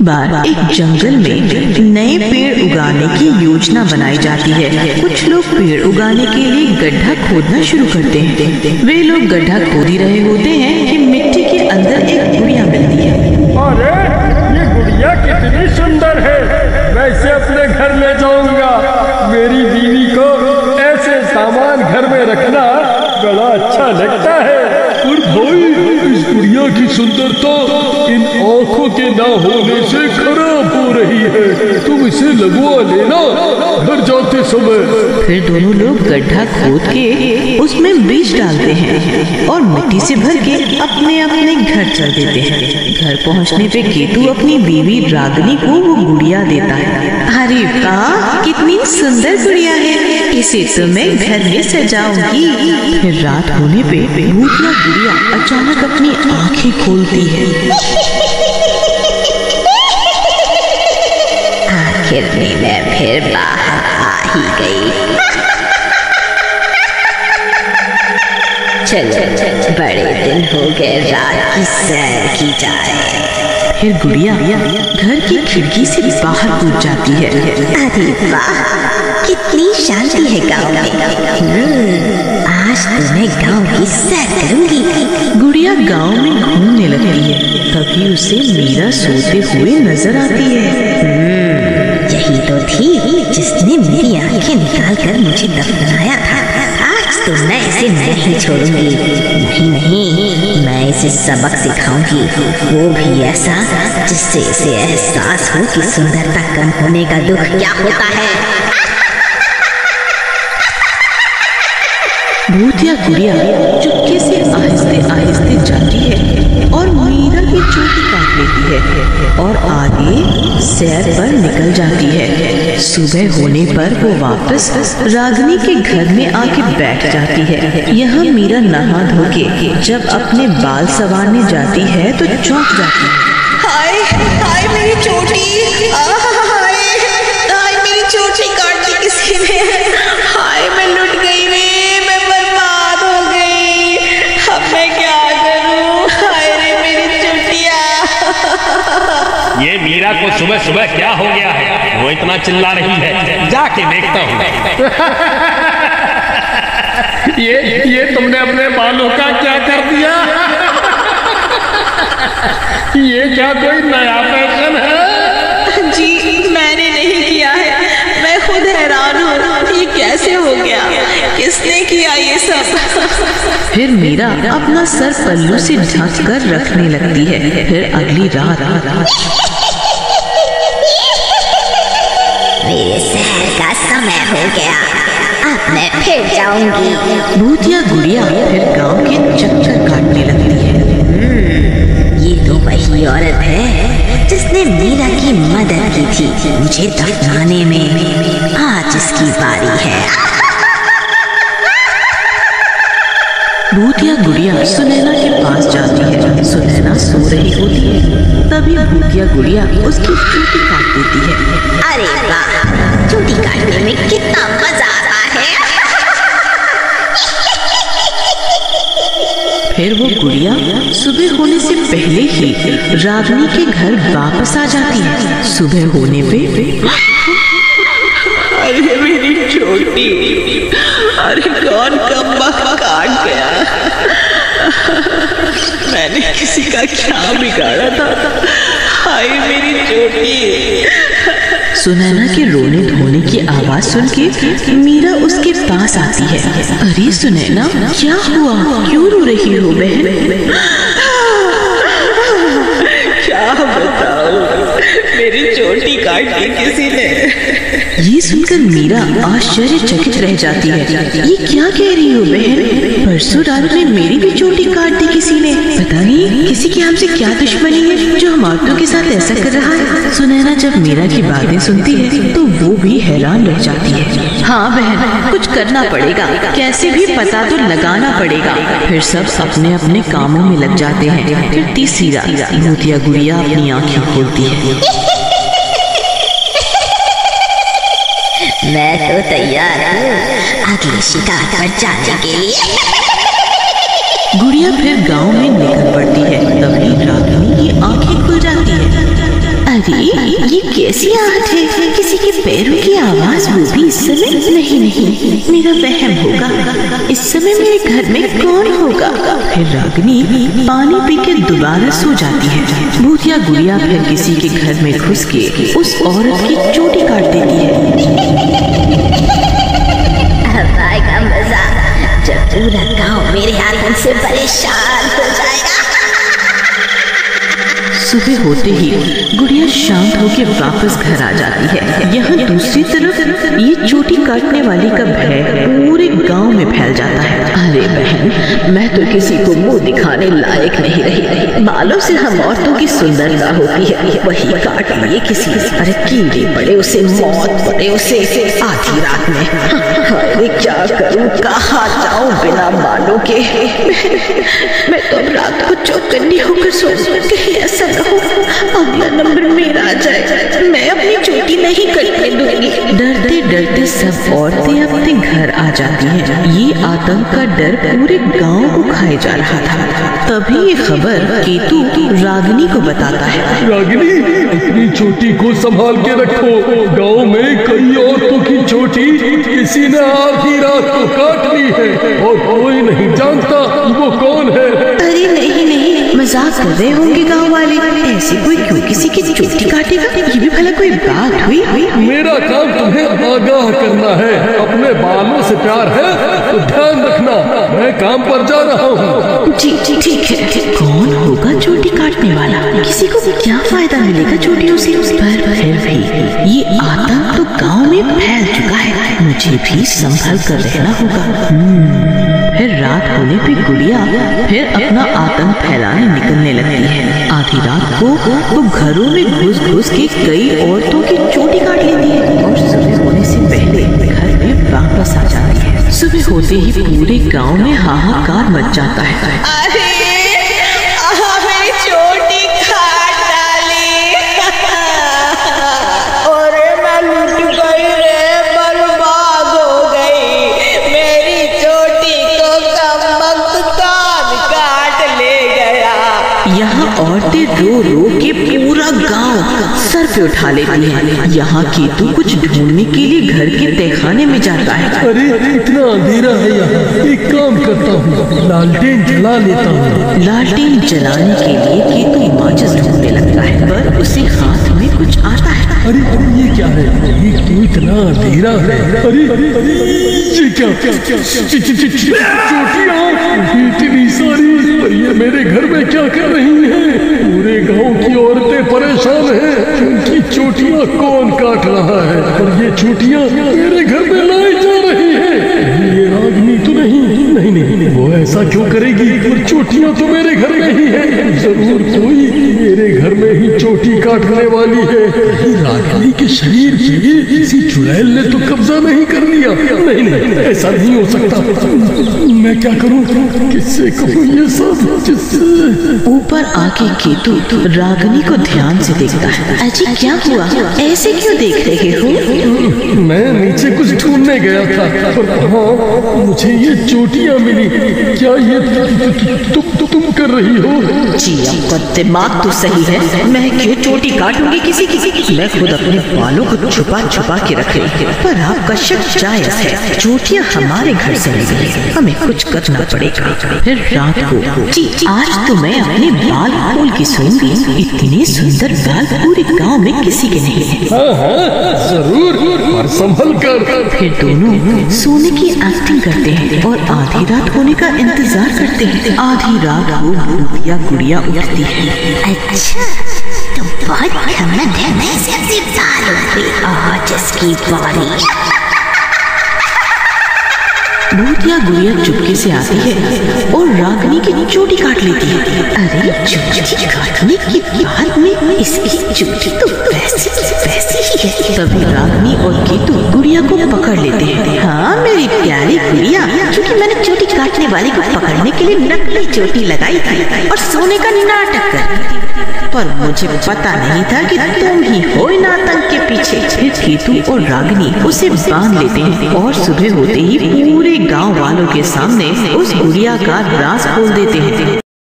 बार एक जंगल में नए पेड़ उगाने की योजना बनाई जाती है। कुछ लोग पेड़ उगाने के लिए गड्ढा खोदना शुरू करते हैं। वे लोग गड्ढा खोद ही रहे होते हैं कि मिट्टी के अंदर एक गुड़िया मिलती है। अरे ये गुड़िया कितनी सुंदर है, मैं इसे अपने घर ले जाऊंगा। मेरी बीवी को ऐसे सामान घर में रखना बड़ा अच्छा लगता है। और भाई, इस गुड़िया की सुंदरता इन आँखों के ना होने से खराब हो रही है, तुम इसे लगवा लेना घर जाते समय। फिर दोनों लोग गड्ढा खोद के उसमें बीज डालते हैं और मिट्टी से भर के अपने अपने घर चल देते हैं। घर पहुंचने पे केतु अपनी बीवी रागिनी को वो गुड़िया देता है। अरे वाह, कितनी सुंदर गुड़िया है, इसे तो मैं घर में सजाऊंगी। फिर रात होने पे भूतिया गुड़िया अचानक अपनी आंखें खोलती है। आखिर में मैं फिर बाहर आ ही गई। चलो, बड़े दिन हो गए रात की सैर की जाए। फिर गुड़िया घर की खिड़की से बाहर कूद जाती है। अरे वाह, कितनी शांति है गाँव में। आज तो मैं गाँव की सैर करूंगी। गुड़िया गांव में घूमने लगती है। तभी उसे मीरा सोते हुए नजर आती है। यही तो थी जिसने मेरी आंखें निकाल कर मुझे दफनाया था। आज तो मैं इसे नहीं छोड़ूंगी। नहीं, मैं इसे सबक सिखाऊंगी, वो भी ऐसा जिससे इसे एहसास हो कि सुंदरता कम होने का दुख क्या होता है। भूतिया गुड़िया चुपके से आहिस्ते आहिस्ते जाती है और मीरा की चोटी काट लेती है और आगे सैर पर निकल जाती है। सुबह होने पर वो वापस रागिनी के घर में आके बैठ जाती है। यहाँ मीरा नहा धो के जब अपने बाल संवारने जाती है तो चौंक जाती है। हाय हाय, मेरी चोटी, हाय मेरी चोटी काट दी किसी ने। हाय, मैं लुट गई रे, मैं बर्बाद हो गई। अब मैं क्या करूं? हाय रे मेरी चोटिया। ये मीरा को सुबह सुबह क्या हो गया है, वो इतना चिल्ला रही है, जाके देखता हूँ। ये तुमने अपने बालों का क्या कर दिया? ये क्या कोई नया फैशन है? जी, मैंने नहीं किया है, मैं खुद हैरान हूँ, ये कैसे हो गया, किसने किया ये सब? फिर मीरा अपना सर पल्लू से ढक कर रखने लगती है। फिर अगली रात मेरे सैर का समय हो गया, अब मैं फिर जाऊंगी। भूतिया गुड़िया फिर गांव के चक्कर काटने लगती है। ये तो वही औरत है जिसने मीरा की मदद की थी मुझे दफनाने में। आज इसकी बारी है। भूतिया गुड़िया सुनैना के पास जाती है। सुनैना सो रही होती है। तभी भूतिया गुड़िया उसकी चोटी काट देती है। अरे वाह, चोटी काटने में कितना मजा आता है। फिर वो गुड़िया सुबह होने से पहले ही रागिनी के घर वापस आ जाती है। सुबह होने पे अरे मेरी चोटी, अरे कौन कमबख्त काट गया? मैंने किसी का क्या बिगाड़ा था? हाय मेरी चोटी। सुनैना के रोने धोने की आवाज सुन के मीरा उसके पास आती है। अरे सुनैना, क्या हुआ, क्यों रो रही हो बहन? क्या बताऊं, मेरी चोटी काट दी किसी ने। ये सुनकर मीरा आश्चर्यचकित रह जाती है। ये क्या कह रही हो बहन? परसों रात में मेरी भी चोटी काट दी किसी ने। पता नहीं किसी की हमसे क्या दुश्मनी है जो हम औरतों के साथ ऐसा कर रहा है। सुनैना जब मीरा की बातें सुनती है तो वो भी हैरान रह जाती है। हाँ बहन, कुछ करना पड़ेगा, कैसे भी पता तो लगाना पड़ेगा। फिर सब अपने अपने कामों में लग जाते हैं। फिर तीसरी रात भूतिया गुड़िया अपनी आंखें खोलती है। मैं तो तैयार हूँ अगले शिकार पर जाने के लिए। गुड़िया फिर गांव में निकल पड़ती है। तभी रागिनी की आंखें खुल जाती है। अरे ये कैसी आहट है? किसी के पैरों की आवाज वो भी इस समय? नहीं नहीं, मेरा वहम होगा। इस समय मेरे घर में कौन होगा? फिर रागिनी पानी पी के दोबारा सो जाती है। भूतिया गुड़िया फिर किसी के घर में घुस के उस औरत की चोटी काट देती है। अब आएगा मजा जब पूरा गांव मेरे हाथों से परेशान हो जाएगा। सुबह होते ही गुड़िया शांत होकर वापस घर आ जाती है। यहाँ दूसरी तरफ ये चोटी काटने वाली का भय पूरे गांव में फैल जाता है। अरे बहन, मैं तो किसी को मुंह दिखाने लायक नहीं रही। बालों से हम औरतों की सुंदरता होती है, वही काट लिए किसी। अरे कीड़े पड़े उसे, मौत पड़े उसे आधी रात में। अरे क्या करूं, कहाँ जाऊं बिना बालों के? मैं तो अब रात को चौकन्नी होकर सोचूं कहीं ऐसा न हो अगला नंबर मेरा आ जाए। मैं अपनी चोटी नहीं कटने दूंगी। डरते डरते सब औरतें अपने घर आ जाती हैं। ये आतंक का डर पूरे गांव को खाए जा रहा था। तभी ये खबर केतु रागिनी को बताता है। रागिनी, अपनी चोटी को संभाल के रखो। गांव में कई औरतों की चोटी किसी ने आधी रात को काट ली है और कोई नहीं जानता वो कौन है। अरे नहीं नहीं, मजाक कर रहे होंगे गांव वाले। ऐसे कोई क्यों किसी की चोटी काटेगा? ये भी भला कोई बात हुई? मेरा काम तुम्हें आगाह करना है। अपने बालों से प्यार है तो ध्यान रखना, मैं काम पर जा रहा हूँ। ठीक है। कौन होगा चोटी काटने वाला? किसी को भी क्या फायदा मिलेगा चोटियों से? पर फिर भी ये आतंक तो गांव में फैल चुका है, मुझे भी संभल कर रहना होगा। फिर रात होने पे गुड़िया फिर अपना आतंक फैलाने निकलने लगती है। आधी रात को वो घरों में घुस घुस के कई औरतों की चोटी काट लेती है और सुबह होने से पहले घर में वापस आ जाती है। सुबह होते ही पूरे गांव में हाहाकार मच जाता है। अरे मेरी चोटी काट डाली। अरे मैं लुट गई रे, बर्बाद हो गई। मेरी चोटी को कमबख्त काट ले गया। यहाँ औरतें रो रो के पूरा गांव सर पे उठा लेती हैं। यहाँ केतु कुछ ढूंढने के लिए घर के तहखाने में जाता है। अरे इतना अंधेरा है यहाँ, एक काम करता हूँ, लालटेन जला लेता हूँ। लालटेन जलाने के लिए केतु माचिस ढूंढने लगता है, पर उसे हाथ में कुछ आता है। अरे ये क्या है? ये क्यों इतना अंधेरा है? अरे ये क्या? चोटियाँ इतनी सारी, और ये मेरे घर में क्या कर रही हैं? पूरे गांव की औरतें परेशान हैं। उनकी चोटियाँ कौन काट रहा है? और ये चोटियाँ मेरे घर में लाई जा रही हैं। ये रागिनी तो नहीं, वो ऐसा क्यों करेगी? और चोटियाँ तो मेरे घर में ही है। जरूर कोई मेरे घर में ही चोटी काटने वाली है। रागिनी के शरीर पे किसी चुड़ैल ने तो कब्जा नहीं कर लिया? नहीं, ऐसा नहीं हो सकता। मैं क्या करूं? किससे कहूं ये सब? ऊपर आके केतु रागिनी को ध्यान से देखता है। अजी क्या हुआ? ऐसे क्यों देख रहे हो? मैं नीचे कुछ ढूंढने गया था और हाँ, मुझे ये चोटियाँ मिली। क्या ये तुम कर रही हो? जी आपका दिमाग तो सही है। मैं क्यों चोटी काटूंगी किसी की? मैं खुद अपने बालों को छुपा छुपा के रख रही हूँ। पर आपका शक जायज है। चोटियाँ हमारे घर से मिली है, हमें कुछ करना पड़ेगा। फिर रात को जी आज तो मैं अपने बाल खोल के सोऊंगी। इतने सुंदर बाल पूरे गांव में किसी के नहीं है। हाँ, जरूर, और संभल कर। फिर दोनों सोने की एक्टिंग करते हैं और आधी रात होने का इंतजार करते हैं। आधी रात को भूतिया गुड़िया उठती है। अच्छा, तो बहुत घमंड है मैं सबसे बालों पे, आज इसकी बारी। भूतिया गुड़िया चुपके से आती है और रागिनी की चोटी काट लेती है। अरे चोटी काटने के बाद में इसकी चोटी तो वैसी ही है। तभी रागिनी और केतु गुड़िया को पकड़ लेते हैं। हाँ मेरी प्यारी गुड़िया, क्योंकि मैंने चोटी काटने वाले को पकड़ने के लिए नकली चोटी लगाई थी और सोने का नाटक कर, पर मुझे पता नहीं था कि तुम ही हो इन आतंक के पीछे। फिर केतु और रागिनी उसे बांध लेते हैं और सुबह होते ही पूरे गांव वालों के सामने उस गुड़िया का राज खोल देते हैं।